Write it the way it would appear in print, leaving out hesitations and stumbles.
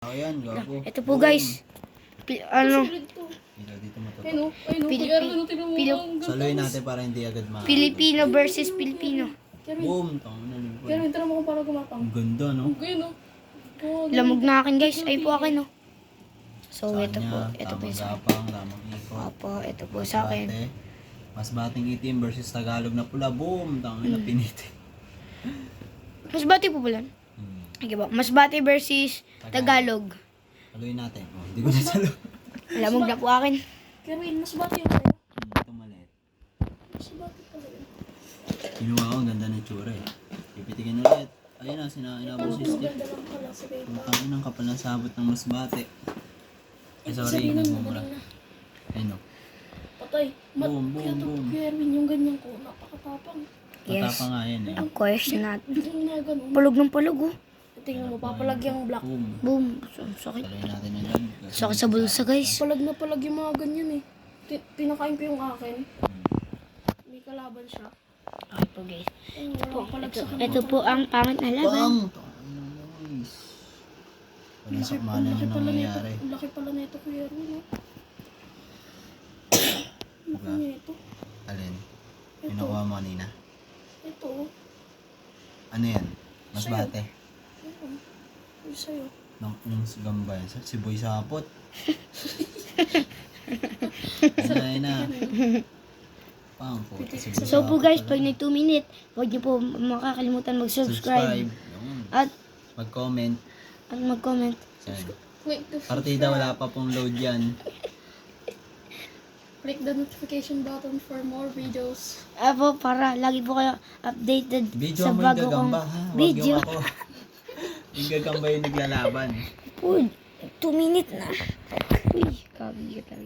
Ayan, gago. Ito po guys. Ano? Ikaw dito matuto. Saluhin natin para hindi agad Filipino versus Filipino. Boom! Tangin na nito. Pero tara mo kung paano gumapang. Ang ganda, no? Okay, no? Lamog na akin guys. Ay po akin, no? So, Sa ito po. kanya, Ito po tamang sa akin. gapang, tamang ikot. Opo, ito po sa akin. Mas bating itim versus Tagalog na pula. Boom! Tangin na piniti. Mas bati po pala. Okay ba? Mas bati versus Tagalog. Saluhin natin. Oh, hindi ko na salo. Lamog na po akin. Kerwin, mas bati yun sa'yo. Ito maliit. Mas bati pala yun. Kinuha ko, ang ganda ng tsura eh. Pipitikin ulit. Ayun na, inabot si Steve. Maganda lang pala sa kayo. Ang tangin ng kapal ng sabot ng mas bate. Eh, sorry, Sabihin mo, nagmumura. magaling na. Ayun o. Patay. Boom, boom, Kaya to, boom. Kerwin, yung ganyan ko, napakatapang. Yes. Matapa nga yan eh. Of course not. Biglang na ganun. Pulog ng pulog, oh. Tingnan mo, papalagyan ang black. Boom. Boom. Sakit. Saluhin natin na yan. Sakit sa bulsa guys. Palag na palag yung mga ganyan eh. Pinakain ko yung akin. May kalaban siya. Okay po guys. Ayun, walang palag sa kanya. Ito po ang pangit na laban. Bang! Tangin ng noise. Walang sakmanan na nangyayari. Ang laki pala nito, Kuya Erwin. Diba? Laki nito. Alin? Ito. Yung nakuha mo kanina. Ito. Ano yan? Mas Sa'yo. bate. Ayun. Yung sa'yo. Yung gamba yan. Si Boy Sapot. Ayun na. Pang po. Si Boy So po Sapot guys, pala. pag nag 2 minute, huwag niyo po makakalimutan mag-subscribe. Yun. At Mag-comment. mag-comment. Yan. Click the Partida, wala pa pong load yan. Click the notification button for more videos. Apo, para lagi po kayo updated Video sa mo yung bago kong gagamba ha. Huwag video. yung ako. Yung gagamba yung naglalaban. Uy, 2 minute na. Uy, kabi ka talaga.